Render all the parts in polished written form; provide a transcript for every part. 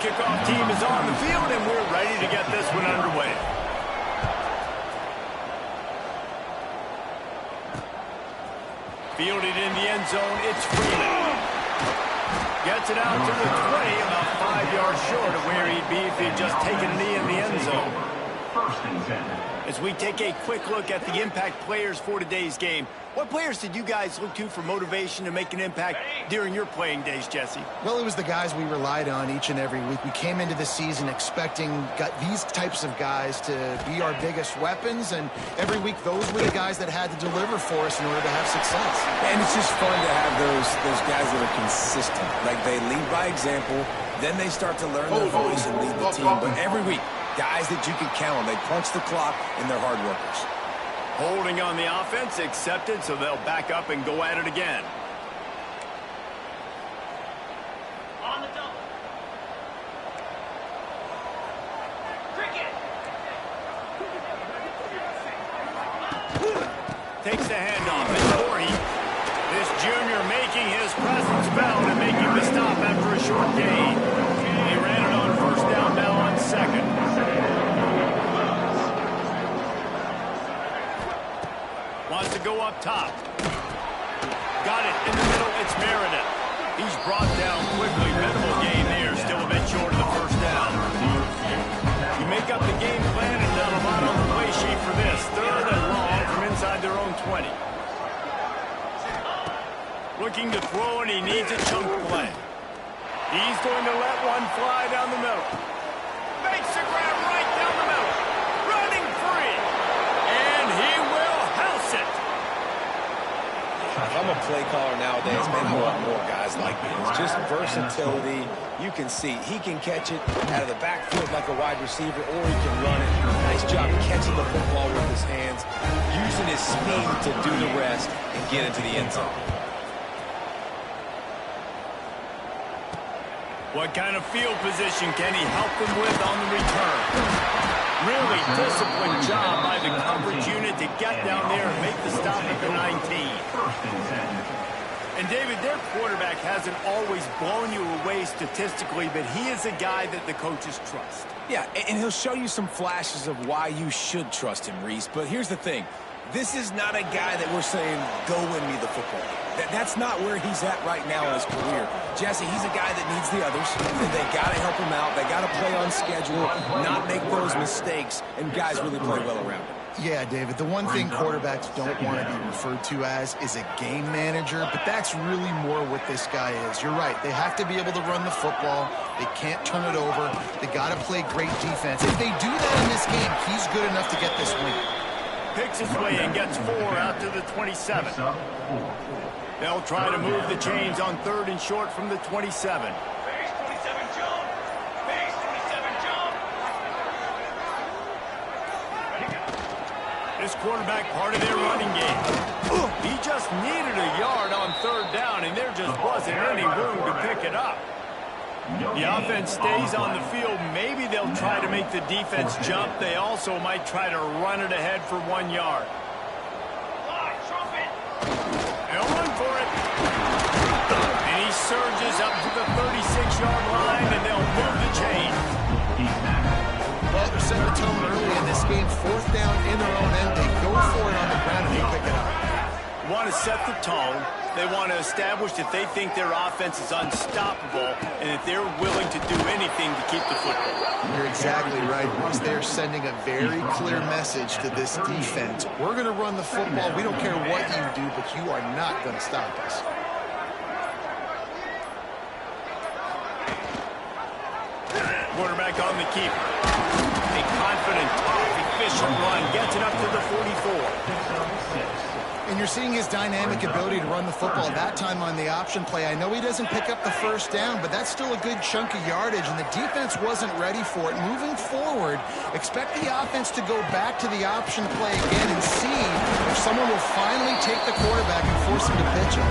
kickoff team is on the field, and we're ready to get this one underway. Fielded in the end zone, it's Freeman. Gets it out to the 20, about 5 yards short of where he'd be if he'd just taken a knee in the end zone. As we take a quick look at the impact players for today's game, what players did you guys look to for motivation to make an impact during your playing days, Jesse? Well, it was the guys we relied on each and every week. We came into the season expecting these types of guys to be our biggest weapons, and every week those were the guys that had to deliver for us in order to have success. And it's just fun to have those guys that are consistent. Like, they lead by example, then they start to learn their voice and lead the team. But every week, guys that you can count on, they punch the clock, and they're hard workers. Holding on the offense, accepted, so they'll back up and go at it again. On the double. Cricket. Takes the handoff, and Corey. This junior making his presence felt and making the stop after a short gain. He ran it on first down, now on second. Wants to go up top. Got it in the middle. It's Meredith. He's brought down quickly. Minimal gain there. Still a bit short of the first down. You make up the game plan and not a lot on the play sheet for this. Third and long from inside their own 20. Looking to throw, and he needs a chunk play. He's going to let one fly down the middle. Makes the grab right down the middle. Running free. And he will house it. If I'm a play caller nowadays, man, I want more guys like this. Just versatility. You can see he can catch it out of the backfield like a wide receiver, or he can run it. Nice job catching the football with his hands, using his speed to do the rest and get into the end zone. What kind of field position can he help them with on the return? Really disciplined job by the coverage unit to get down there and make the stop at the 19. And David, their quarterback hasn't always blown you away statistically, but he is a guy that the coaches trust. Yeah, and he'll show you some flashes of why you should trust him, Reese. But here's the thing. This is not a guy that we're saying, go win me the football. That's not where he's at right now in his career. Jesse, he's a guy that needs the others. They got to help him out. They got to play on schedule, not make those mistakes, and guys really play well around him. Yeah, David, the one thing quarterbacks don't want to be referred to as is a game manager, but that's really more what this guy is. You're right. They have to be able to run the football. They can't turn it over. They got to play great defense. If they do that in this game, he's good enough to get this win. Picks his way and gets 4 out to the 27. They'll try to move the chains on third and short from the 27. Base 27 jump. Base 27 jump. This quarterback part of their running game. He just needed a yard on third down, and there just wasn't any room to pick it up. The offense stays on the field. Maybe they'll try to make the defense jump. They also might try to run it ahead for 1 yard. They'll run for it. And he surges up to the 36-yard line, and they'll move the chain. Well, they're setting the tone early in this game. Fourth down in their own end. They go for it on the ground, and they pick it up. Want to set the tone. They want to establish that they think their offense is unstoppable and that they're willing to do anything to keep the football. You're exactly right, Bruce. They're sending a very clear message to this defense. We're going to run the football. We don't care what you do, but you are not going to stop us. Quarterback on the keeper. A confident, tough, efficient run. Gets it up to the 44. And you're seeing his dynamic ability to run the football, that time on the option play. I know he doesn't pick up the first down, but that's still a good chunk of yardage, and the defense wasn't ready for it. Moving forward, expect the offense to go back to the option play again and see if someone will finally take the quarterback and force him to pitch it.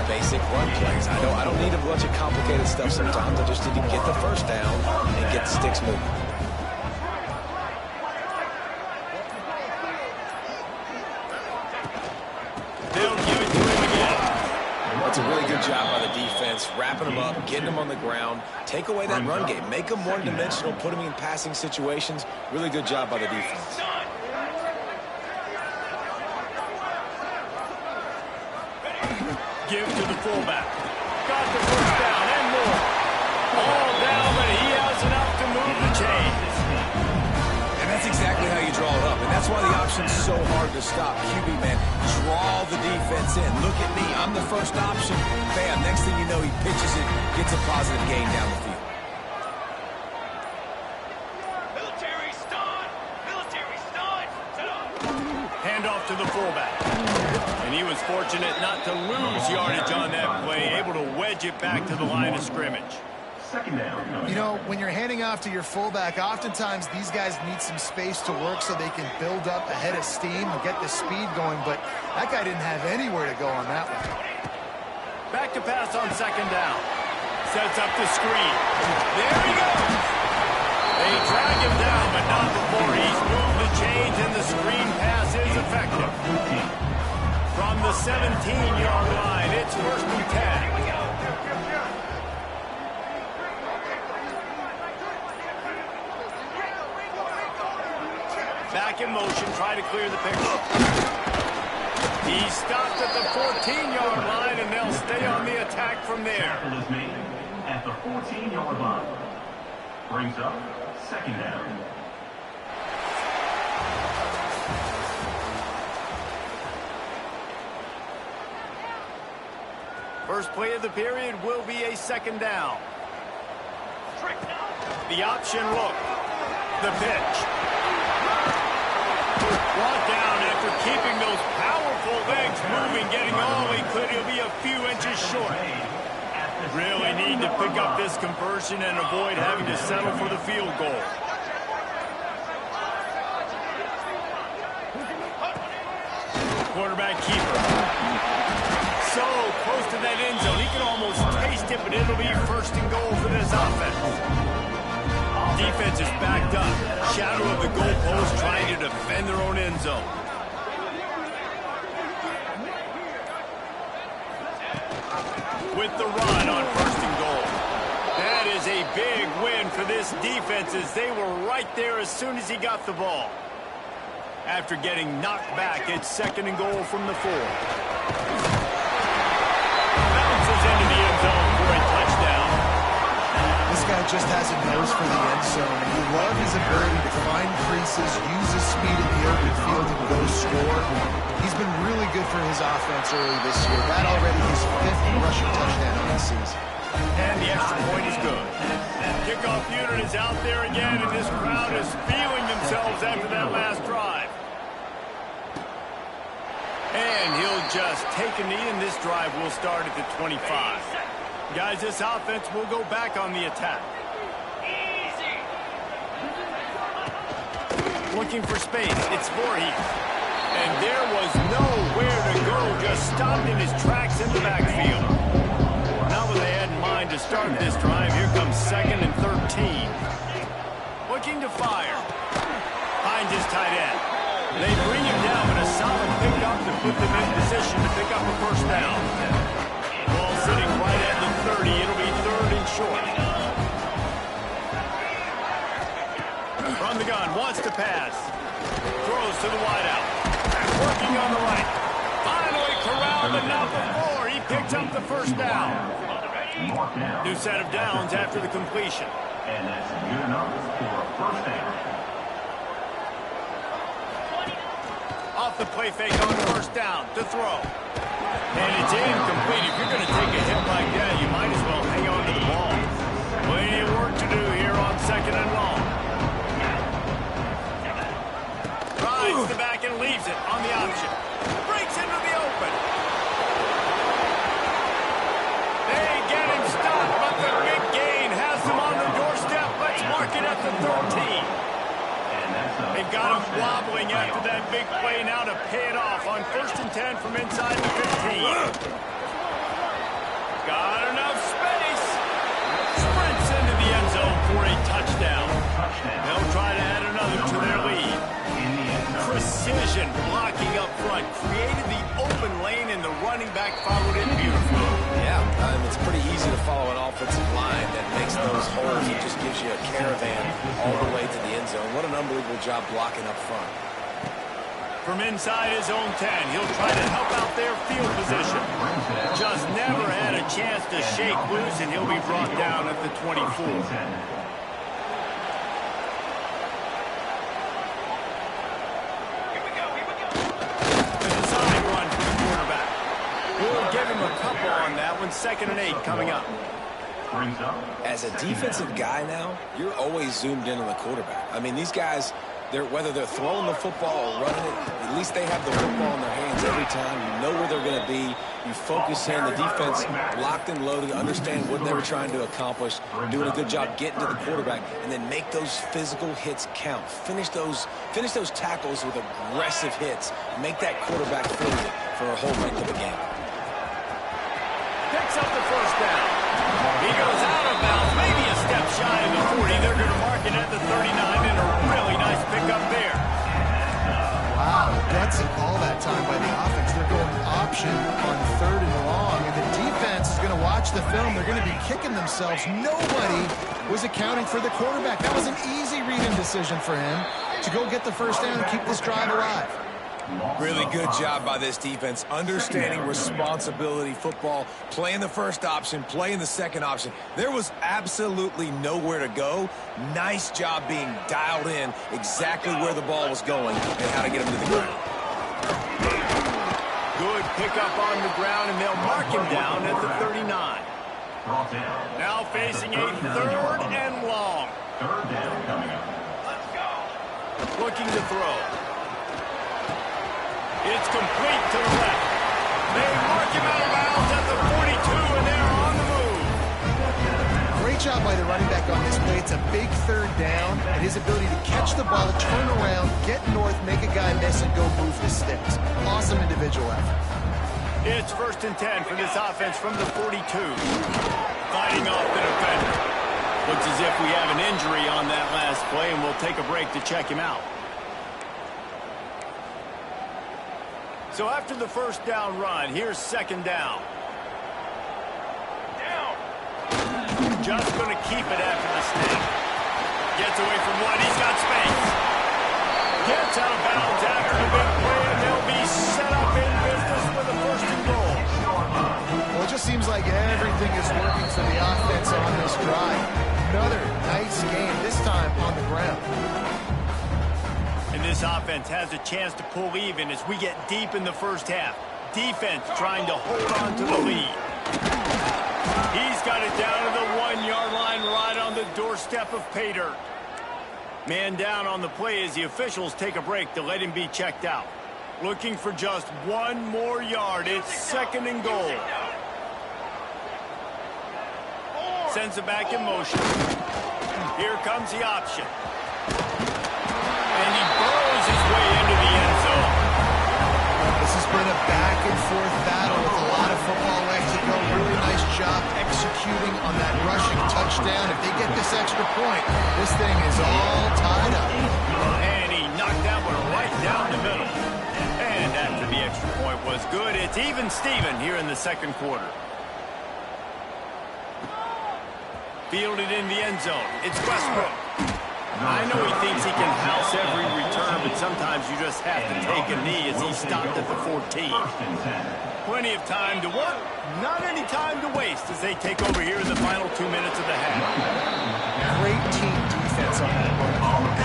Basic run plays. I don't need a bunch of complicated stuff sometimes. I just need to get the first down and get the sticks moving. They'll give it to him again. That's a really good job by the defense defense, wrapping them up, getting them on the ground, take away that run game, make them one-dimensional, put them in passing situations. Really good job by the defense. Give to the fullback. Got the first down and more. All down, but he has enough to move the chains. And that's exactly how you draw it up. And that's why the option's so hard to stop. QB, man, draw the defense in. Look at me. I'm the first option. Bam. Next thing you know, he pitches it, gets a positive gain down the field. Military stun! Military stun! Set up! Hand off to the fullback. And he was fortunate not to lose yardage on that play, able to wedge it back to the line of scrimmage. Second down. You know, when you're handing off to your fullback, oftentimes these guys need some space to work so they can build up a head of steam and get the speed going, but that guy didn't have anywhere to go on that one. Back to pass on second down. Sets up the screen. There he goes. They drag him down, but not before he's moved the chains, and the screen pass is effective. From the 17-yard line, it's 1st and 10. Back in motion, try to clear the picture. He stopped at the 14-yard line, and they'll stay on the attack from there. Tackle is made at the 14-yard line. Brings up second down. First play of the period will be a second down. The option look. The pitch. Brought down after keeping those powerful legs moving, getting all he could. He'll be a few inches short. Really need to pick up this conversion and avoid having to settle for the field goal. Quarterback keeper. So close to that end zone. He can almost taste it, but it'll be 1st and goal for this offense. Defense is backed up. Shadow of the goalpost trying to defend their own end zone. With the run on 1st and goal. That is a big win for this defense as they were right there as soon as he got the ball. After getting knocked back, it's 2nd and goal from the 4. Bounces into the end zone for a touchdown. This guy just has a nose for the end zone, and you love his ability to find creases, use his speed in the open field, and go score. He's been really good for his offense early this year. That already his 5th rushing touchdown of the season. And the extra point is good. Kickoff unit is out there again, and this crowd is feeling themselves after that last drive. And he'll just take a knee, and this drive will start at the 25. Guys, this offense will go back on the attack. Looking for space. It's Voorhees. And there was nowhere to go. Just stopped in his tracks in the backfield. Not what they had in mind to start this drive. Here comes 2nd and 13. Looking to fire. Finds his tight end. They bring him down, but a solid pickup to put them in position to pick up a 1st down. Ball sitting right at the 30. It'll be 3rd and short. From the gun, wants to pass. Throws to the wideout. Working on the right. Finally corralled, but not before. He picks up the 1st down. New set of downs after the completion. And that's good enough for a 1st down. Off the play fake on 1st down to throw. And it's incomplete. If you're going to take a hit like that, you might as well hang on to the ball. Plenty of work to do here on 2nd and long. Rides the back and leaves it on the option. Breaks into the open. They get him stopped, but the big gain has them on the doorstep. Let's mark it at the 13. They've got him wobbling after that big play now to pay it off on 1st and 10 from inside the 15. Got enough space. Sprints into the end zone for a touchdown. They'll try to add another to their lead. Precision blocking up front created the open lane, and the running back followed it beautifully. Yeah, it's pretty easy to follow an offensive line that makes those holes. It just gives you a caravan all the way to the end zone. What an unbelievable job blocking up front. From inside his own 10, he'll try to help out their field position. Just never had a chance to shake loose, and he'll be brought down at the 24. We'll give him a couple on that one. 2nd and 8 coming up. As a defensive guy now, you're always zoomed in on the quarterback. I mean, these guys, whether they're throwing the football or running it, at least they have the football in their hands every time. You know where they're going to be. You focus in. The defense locked and loaded, understand what they were trying to accomplish, doing a good job getting to the quarterback, and then make those physical hits count. Finish those tackles with aggressive hits. Make that quarterback feel it for a whole length of the game. Picks up the first down. He goes out of bounds, maybe a step shy of the 40. They're going to mark it at the 39, and a really nice pickup there. Wow, gutsy call that time by the offense. They're going option on 3rd and long, and the defense is going to watch the film. They're going to be kicking themselves. Nobody was accounting for the quarterback. That was an easy reading decision for him to go get the first down and keep this drive alive. Really good job by this defense, understanding responsibility football, playing the first option, playing the second option. There was absolutely nowhere to go. Nice job being dialed in exactly where the ball was going and how to get him to the ground. Good pickup on the ground, and they'll mark him down at the 39. Now facing a 3rd and long. 3rd down coming up. Let's go. Looking to throw. It's complete to the left. They mark him out of bounds at the 42, and they're on the move. Great job by the running back on this play. It's a big 3rd down, and his ability to catch the ball, turn around, get north, make a guy miss, and go move the sticks. Awesome individual effort. It's 1st and 10 for this offense from the 42. Fighting off the defender. Looks as if we have an injury on that last play, and we'll take a break to check him out. So after the first down run, here's 2nd down. Just going to keep it after the snap. Gets away from one. He's got space. Gets out of bounds after the big play, and they'll be set up in business with a 1st and goal. Well, it just seems like everything is working for the offense on this drive. Another nice game, this time on the ground. And this offense has a chance to pull even as we get deep in the first half. Defense trying to hold on to the lead. He's got it down to the 1-yard line right on the doorstep of pay dirt. Man down on the play as the officials take a break to let him be checked out. Looking for just 1 more yard. It's 2nd and goal. Sends it back in motion. Here comes the option. And he burrows his way into the end zone. This has been a back-and-forth battle with a lot of football left to go. Really nice job executing on that rushing touchdown. If they get this extra point, this thing is all tied up. And he knocked that one right down the middle. And after the extra point was good, it's even Steven here in the 2nd quarter. Fielded in the end zone. It's Westbrook. I know he thinks he can house every return, but sometimes you just have to take a knee as he stopped at the 14. Plenty of time to work, not any time to waste as they take over here in the final 2 minutes of the half. Great team defense on that one.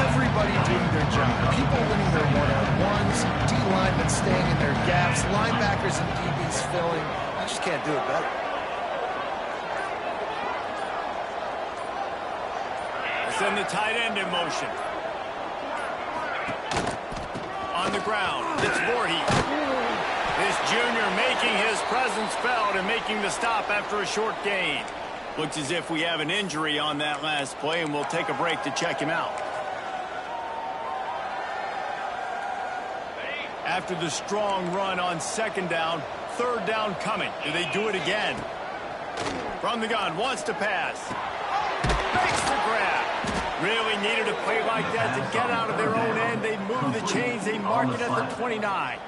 Everybody doing their job. People winning their one-on-ones, D-linemen staying in their gaps, linebackers and DBs filling. I just can't do it better. Send the tight end in motion. On the ground, it's Voorhees. This junior making his presence felt and making the stop after a short gain. Looks as if we have an injury on that last play, and we'll take a break to check him out. After the strong run on 2nd down, 3rd down coming. Do they do it again? From the gun, wants to pass. Makes the grab. Really needed a play like that to get out of their own end. They move the chains. They mark it at the 29.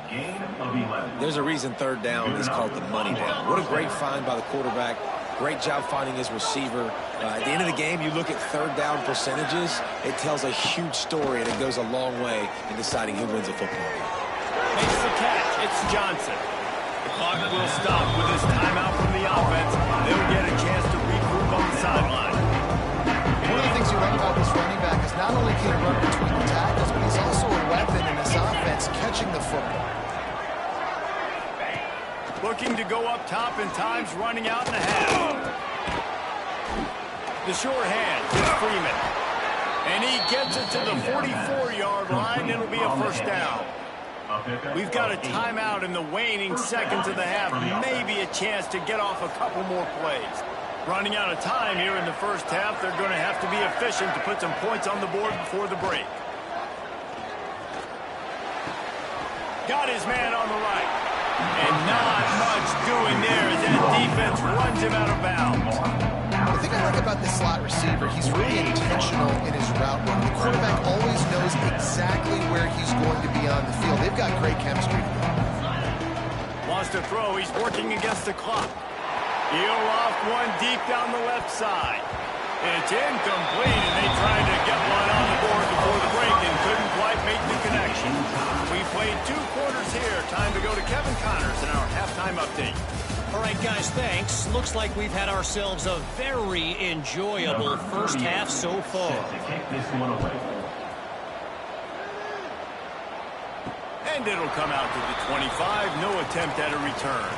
There's a reason 3rd down is called the money down. What a great find by the quarterback. Great job finding his receiver. At the end of the game, you look at third down percentages. It tells a huge story, and it goes a long way in deciding who wins a football game. Makes the catch. It's Johnson. The clock will stop with his timeout from the offense. They'll get a chance to regroup on the sideline. One of the things you like about this running back is not only can he run between the tackles, but he's also a weapon in this offense, catching the football. Looking to go up top in times, running out in the half. The short hand is Freeman. And he gets it to the 44-yard line. It'll be a first down. We've got a timeout in the waning seconds of the half. Maybe a chance to get off a couple more plays. Running out of time here in the first half. They're going to have to be efficient to put some points on the board before the break. Got his man on the right. And not much doing there as that defense runs him out of bounds. The thing I like about this slot receiver, he's really intentional in his route run. The quarterback always knows exactly where he's going to be on the field. They've got great chemistry together. Wants to throw. He's working against the clock. He'll off one deep down the left side. It's incomplete, and they tried to get one on the board before the break and couldn't quite make the connection. We played 2 quarters here. Time to go to Kevin Connors in our halftime update. All right, guys, thanks. Looks like we've had ourselves a very enjoyable first half so far. And it'll come out to the 25. No attempt at a return.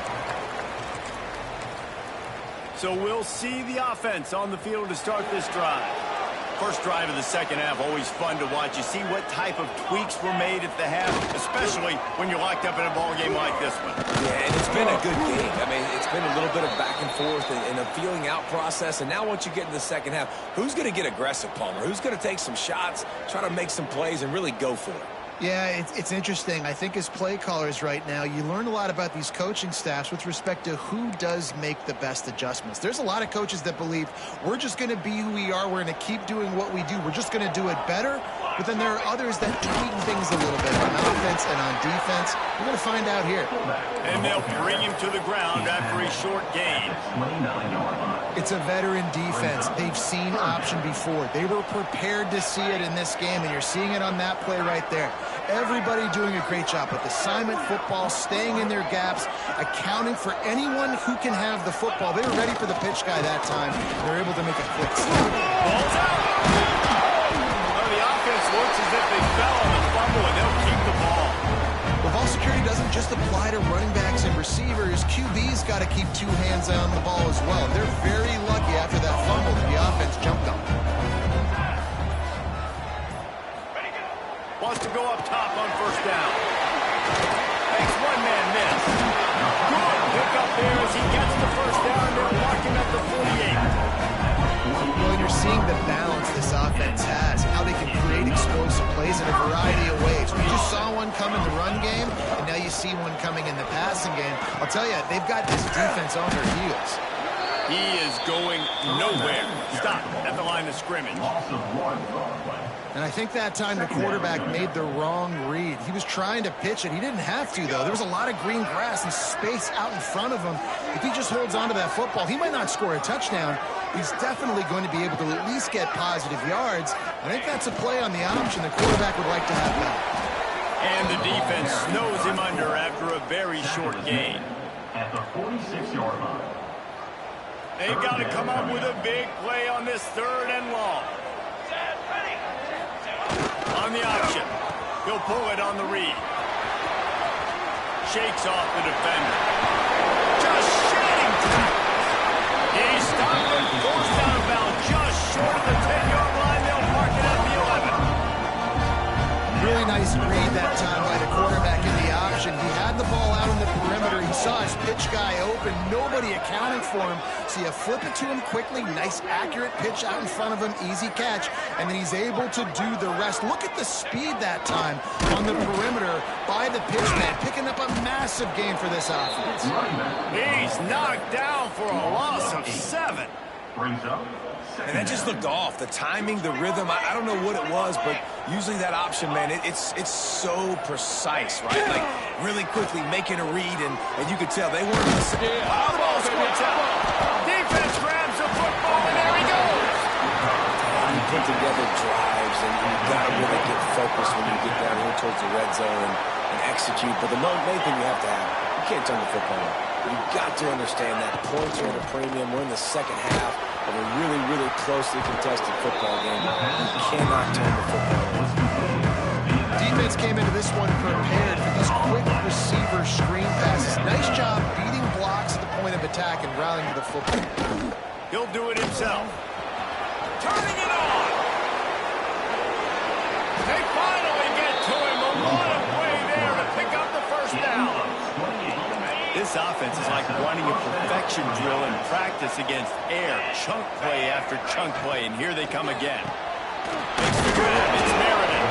So we'll see the offense on the field to start this drive. First drive of the second half, always fun to watch. You see what type of tweaks were made at the half, especially when you're locked up in a ball game like this one. Yeah, and it's been a good game. I mean, it's been a little bit of back and forth and a feeling out process. And now once you get in the second half, who's going to get aggressive, Palmer? Who's going to take some shots, try to make some plays, and really go for it? Yeah, it's interesting. I think as play callers right now, you learn a lot about these coaching staffs with respect to who does make the best adjustments. There's a lot of coaches that believe we're just going to be who we are. We're going to keep doing what we do. We're just going to do it better. But then there are others that tweak things a little bit on offense and on defense. We're going to find out here. And they'll bring him to the ground after a short gain. It's a veteran defense. They've seen option before. They were prepared to see it in this game, and you're seeing it on that play right there. Everybody doing a great job with assignment football, staying in their gaps, accounting for anyone who can have the football. They were ready for the pitch guy that time. They're able to make a quick stop. Ball's out. Well, the offense looks as if they fell on the fumble, and they'll keep the ball. Well, ball security doesn't just apply to running backs and receivers. QB's got to keep 2 hands on the ball as well. They're very lucky after that fumble that the offense jumped on. Wants to go up top on first down. Makes one man miss. Good pick up there as he gets the first down. They'll mark him at the 48. Well, you're seeing the balance this offense has, how they can create explosive plays in a variety of ways. We just saw one come in the run game, and now you see one coming in the passing game. I'll tell you, they've got this defense on their heels. He is going nowhere. Stop at the line of scrimmage. And I think that time the quarterback made the wrong read. He was trying to pitch it. He didn't have to, though. There was a lot of green grass and space out in front of him. If he just holds on to that football, he might not score a touchdown. He's definitely going to be able to at least get positive yards. I think that's a play on the option the quarterback would like to have back. And the defense snows him under after a very short gain. At the 46-yard line. They've got to come up with a big play on this 3rd and long. On the option. He'll pull it on the read. Shakes off the defender. Just shedding tackles. He stopped and forced out of bounds just short of the 10-yard line. They'll mark it at the 11. Really nice read that time by the quarterback in the option. He had the ball out in the perimeter. He saw his pitch guy open. Nobody accounted for him. So you flip it to him quickly. Nice, accurate pitch out in front of him. Easy catch. And then he's able to do the rest. Look at the speed that time on the perimeter by the pitch man. Picking up a massive gain for this offense. He's knocked down for a loss of 7. Brings up. And that just looked off. The timing, the rhythm, I don't know what it was, but usually that option, man, it's so precise, right? Like, really quickly making a read, and you could tell they weren't listening. The ball squirts out. Defense drives, and you've got to really get focused when you get down here towards the red zone and execute. But the main thing you have to have, you can't turn the football over. You've got to understand that points are at a premium. We're in the second half of a really, really closely contested football game. You cannot turn the football over. Defense came into this one prepared for these quick receiver screen passes. Nice job beating blocks at the point of attack and rallying to the football. He'll do it himself. Turning it on. They finally get to him. A lot of play there to pick up the first down. This offense is like running a perfection drill in practice against air. Chunk play after chunk play, and here they come again. Makes the grab. It's Meredith.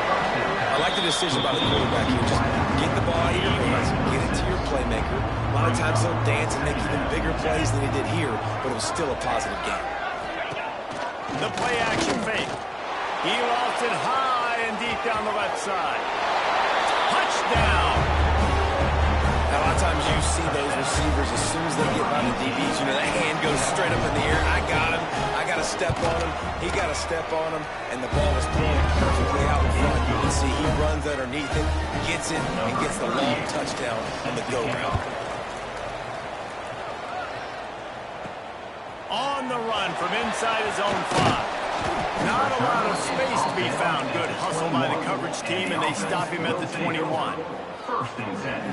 I like the decision by the quarterback here. Just get the ball out of your hands, get it to your playmaker. A lot of times they'll dance and make even bigger plays than he did here, but it was still a positive game. The play action fake. He lost it high and deep down the left side. Touchdown. Now, a lot of times you see those receivers, as soon as they get by the DBs, you know, that hand goes straight up in the air. I got him. I got to step on him. He got to step on him. And the ball is thrown perfectly out in front. You can see he runs underneath it, gets it, and gets the long touchdown on the go route. On the run from inside his own 5. Not a lot of space to be found. Good hustle by the coverage team, and they stop him at the 21.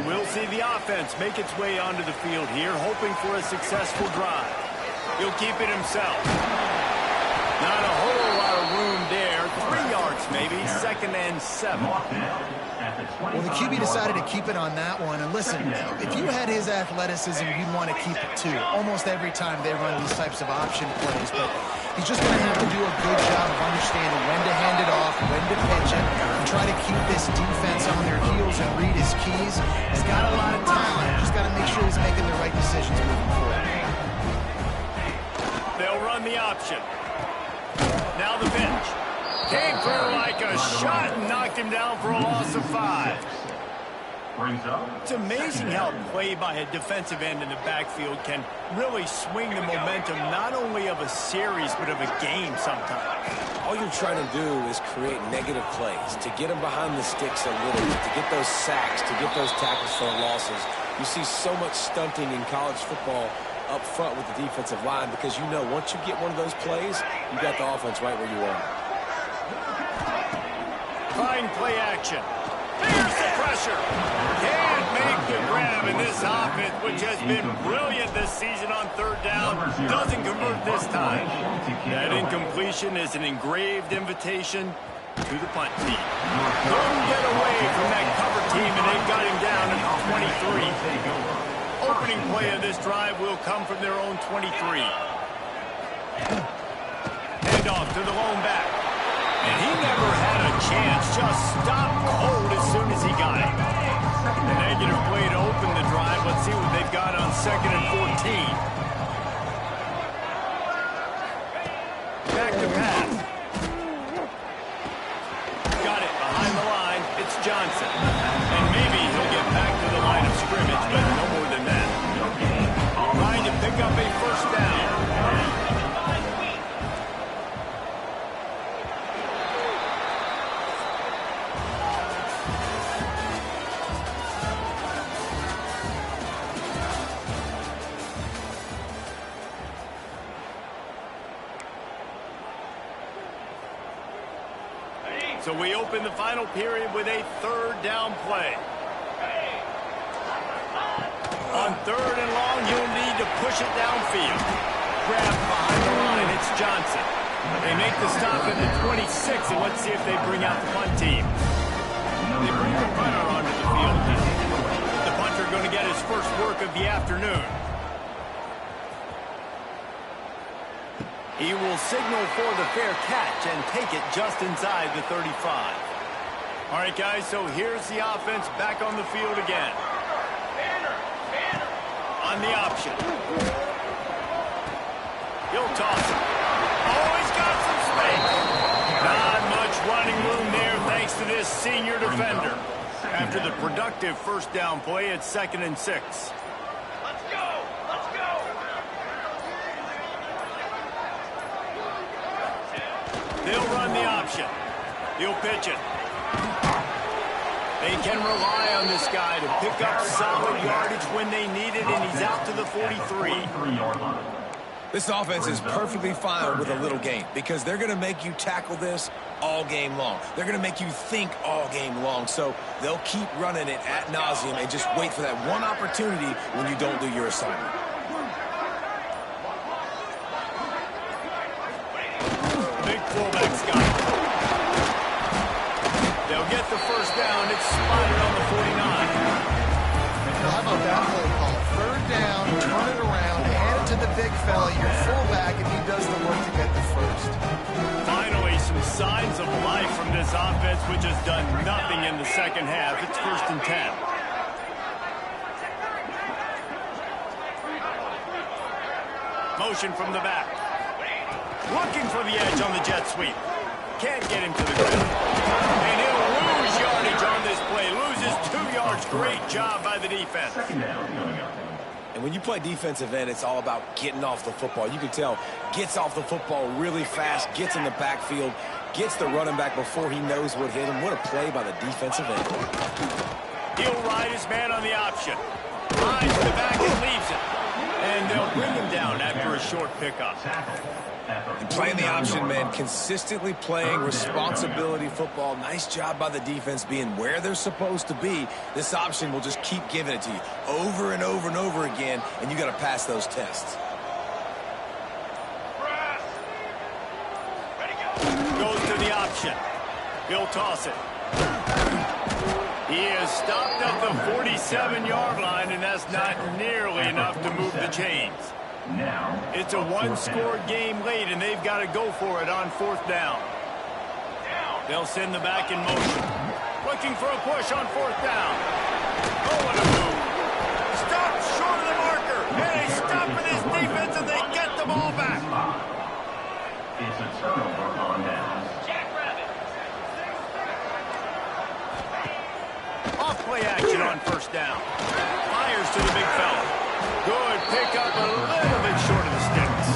We'll see the offense make its way onto the field here, hoping for a successful drive. He'll keep it himself. Not a whole lot of room there. 3 yards maybe, 2nd and 7. Well, the QB decided to keep it on that one. And listen, if you had his athleticism, you'd want to keep it too. Almost every time they run these types of option plays. But he's just going to have to do a good job of understanding when to hand it off, when to pitch it, and try to keep this defense on their heels and read his keys. He's got a lot of talent. Just got to make sure he's making the right decisions moving forward. They'll run the option. Now the pitch. Came through like a shot and knocked him down for a loss of 5. It's amazing how play by a defensive end in the backfield can really swing the momentum not only of a series but of a game sometimes. All you're trying to do is create negative plays, to get them behind the sticks a little bit, to get those sacks, to get those tackles for losses. You see so much stunting in college football up front with the defensive line because you know once you get one of those plays, you got the offense right where you want it. Fine play action. There's the pressure. Can't make the grab in this offense, which has been brilliant this season on 3rd down. Doesn't convert this time. That incompletion is an engraved invitation to the punt team. Couldn't get away from that cover team, and they got him down at the 23. Opening play of this drive will come from their own 23. Hand off to the lone back. And he never had a chance, just stopped cold as soon as he got it. A negative play to open the drive. Let's see what they've got on 2nd and 14. Back to pass. Got it behind the line. It's Johnson. And maybe he'll get back to the line of scrimmage, but no more than that. Trying to pick up a first down. So we open the final period with a 3rd down play. On 3rd and long, you'll need to push it downfield. Grab behind the line, it's Johnson. They make the stop at the 26, and let's see if they bring out the punt team. They bring the punter onto the field. The punter going to get his first work of the afternoon. He will signal for the fair catch and take it just inside the 35. All right, guys, so here's the offense back on the field again. On the option. He'll toss it. Oh, he's got some space. Not much running room there thanks to this senior defender. After the productive first down play, it's 2nd and 6. Let's go! Let's go! They'll run the option. He'll pitch it. They can rely on this guy to pick up solid yardage when they need it, and he's out to the 43. This offense is perfectly fine with a little game because they're going to make you tackle this all game long. They're going to make you think all game long. So they'll keep running it ad nauseum and just wait for that one opportunity when you don't do your assignment. Big fullback's got it. They'll get the first down. It's spotted on the 49. Well, how about that play call? Third down, turn it around, hand it to the big fella, your fullback, and he does the work to get the first. Finally, some signs of life from this offense, which has done nothing in the second half. It's 1st and 10. Motion from the back. Looking for the edge on the jet sweep. Can't get him to the ground. And he'll lose yardage on this play. Loses 2 yards. Great job by the defense. And when you play defensive end, it's all about getting off the football. You can tell, gets off the football really fast, gets in the backfield, gets the running back before he knows what hit him. What a play by the defensive end. He'll ride his man on the option. Rides to the back and leaves it. And they'll bring him down after a short pickup. And playing the option, man, consistently playing responsibility football. Nice job by the defense being where they're supposed to be. This option will just keep giving it to you over and over and over again, and you got to pass those tests. Goes to the option. He'll toss it. He is stopped at the 47-yard line, and that's not nearly enough to move the chains. It's a one-score game late, and they've got to go for it on 4th down. They'll send the back in motion. Looking for a push on 4th down. Oh, what a move. Stop short of the marker. And they stop with his defense, and they get the ball back. It's a turnover on downs. Off-play action on 1st down. Fires to the big fella. Good pickup, a little bit short of the sticks.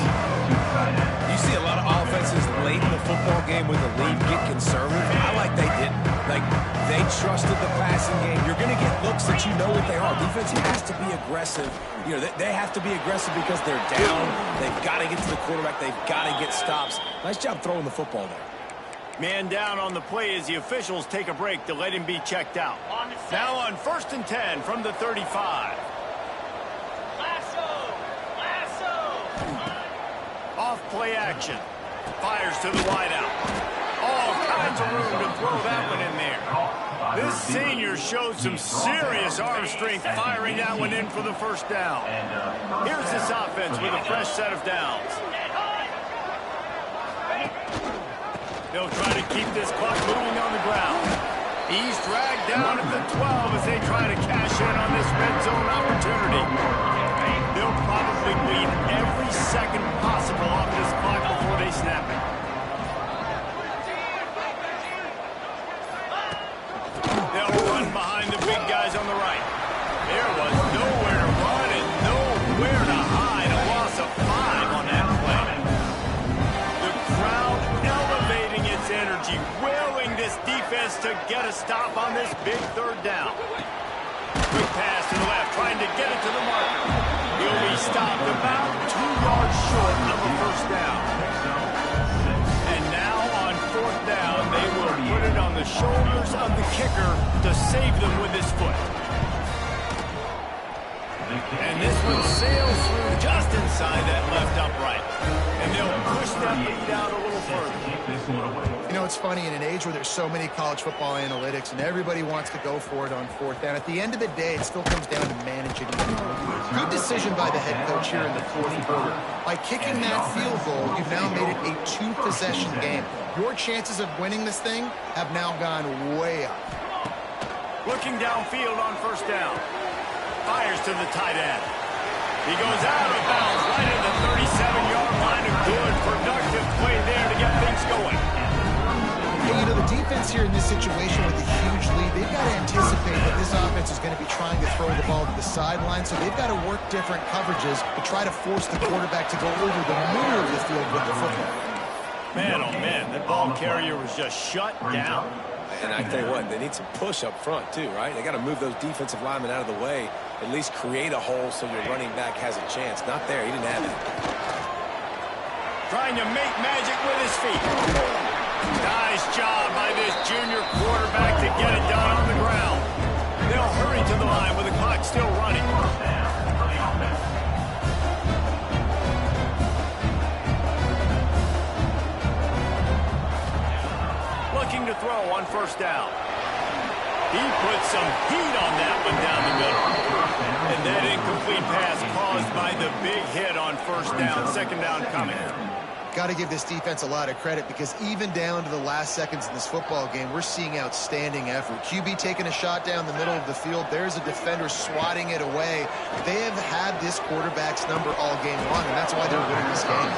You see a lot of offenses late in the football game with the lead get conservative. I like they didn't. Like, they trusted the passing game. You're going to get looks that you know what they are. Defense has to be aggressive. You know, they have to be aggressive because they're down. They've got to get to the quarterback. They've got to get stops. Nice job throwing the football there. Man down on the play as the officials take a break to let him be checked out. Now on 1st and 10 from the 35. Off-play action. Fires to the wideout. All kinds of room to throw that one in there. This senior showed some serious arm strength firing that one in for the 1st down. Here's this offense with a fresh set of downs. They'll try to keep this clock moving on the ground. He's dragged down at the 12 as they try to cash in on this red zone opportunity. They'll probably bleed every second possible off this clock before they snap it. They'll run behind the big guys on the right. There was nowhere to run and nowhere to hide. A loss of 5 on that play. The crowd elevating its energy, willing this defense to get a stop on this big 3rd down. Quick pass to the left, trying to get it to the marker. He'll be stopped about 2 yards short of the 1st down. And now on 4th down, they will put it on the shoulders of the kicker to save them with his foot. And this one sails through just inside that left upright. And they'll push that lead out a little further. You know, it's funny, in an age where there's so many college football analytics and everybody wants to go for it on 4th down, at the end of the day, it still comes down to managing the game. Good decision by the head coach here in the 4th quarter. By kicking that field goal, you've now made it a 2-possession game. Your chances of winning this thing have now gone way up. Looking downfield on 1st down. Fires to the tight end. He goes out of bounds right at the 37-yard line. A good, productive play there to get things going. Hey, you know, the defense here in this situation with a huge lead, they've got to anticipate that this offense is going to be trying to throw the ball to the sideline, so they've got to work different coverages to try to force the quarterback to go over the middle of the field with the football. Man, oh man, ball carrier was just shut down. And I tell you what, they need some push up front too, right? They got to move those defensive linemen out of the way, at least create a hole so your running back has a chance. Not there. He didn't have it. Trying to make magic with his feet. Nice job by this junior quarterback to get it done on the ground. They'll hurry to the line with the clock still running. Looking to throw on first down. He put some heat on that one down the middle. And that incomplete pass caused by the big hit on first down. Second down coming. Got to give this defense a lot of credit because even down to the last seconds of this football game, we're seeing outstanding effort. QB taking a shot down the middle of the field. There's a defender swatting it away. They have had this quarterback's number all game long, and that's why they're winning this game.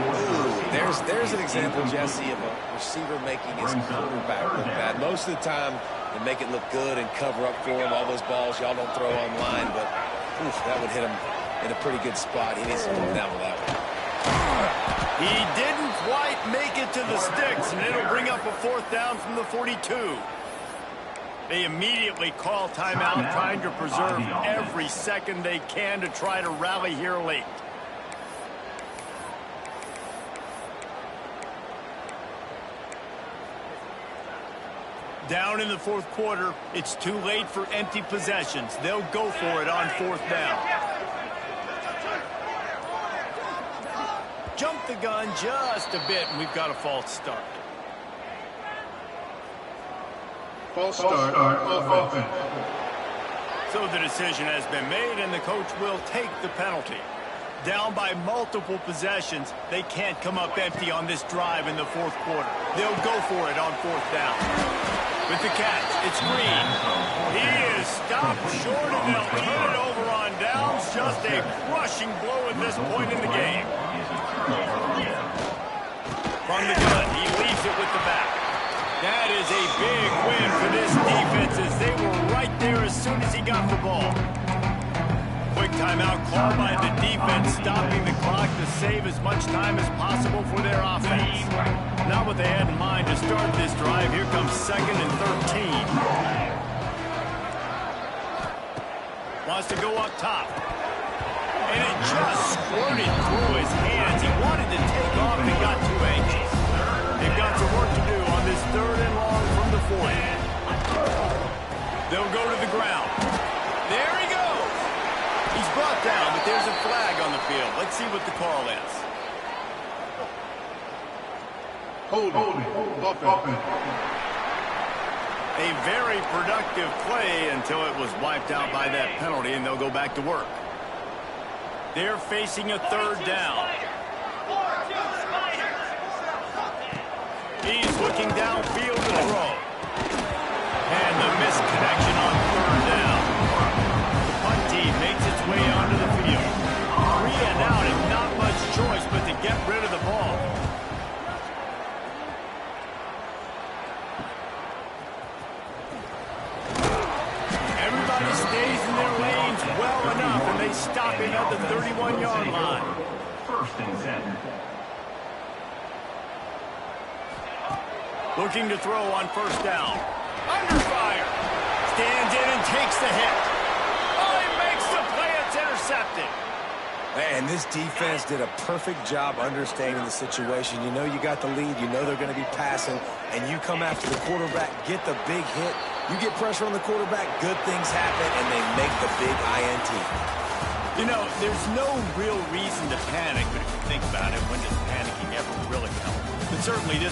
Ooh, there's an example, Jesse, of a receiver making his quarterback look bad. Most of the time, they make it look good and cover up for him. All those balls y'all don't throw online, but oof, that would hit him in a pretty good spot. He needs to move down with that one. He didn't quite make it to the sticks, and it'll bring up a fourth down from the 42. They immediately call timeout, trying to preserve every second they can to try to rally here late. Down in the fourth quarter, it's too late for empty possessions. They'll go for it on fourth down. Jump the gun just a bit, and we've got a false start. False start offense. So the decision has been made, and the coach will take the penalty. Down by multiple possessions, they can't come up empty on this drive in the fourth quarter. They'll go for it on fourth down. With the catch, it's Green. He is stopped short, and they'll turn it over on downs. Just a crushing blow at this point in the game. From the gun, he leaves it with the back. That is a big win for this defense as they were right there as soon as he got the ball. Quick timeout call by the defense, stopping the clock to save as much time as possible for their offense. Not what they had in mind to start this drive. Here comes 2nd and 13. Wants to go up top. And it just squirted through his hands. He wanted to take off and got too anxious. They've got some work to do on this 3rd and long from the 40. They'll go to the ground. There he goes. He's brought down, but there's a flag on the field. Let's see what the call is. Holding. A very productive play until it was wiped out by that penalty, and they'll go back to work. They're facing a 3rd down. He's looking downfield to throw. And the misconnection on 3rd down. The punt team makes its way onto the field. 3 and out and not much choice but to get rid of the ball. Everybody stays in their lanes well enough, and they stop it at the 31-yard line. 1st and 10. Looking to throw on first down. Under fire. Stands in and takes the hit. Oh, he makes the play. It's intercepted. Man, this defense did a perfect job understanding the situation. You know you got the lead. You know they're going to be passing. And you come after the quarterback, get the big hit. You get pressure on the quarterback, good things happen, and they make the big INT. You know, there's no real reason to panic, but if you think about it, when does panicking ever really help? But certainly this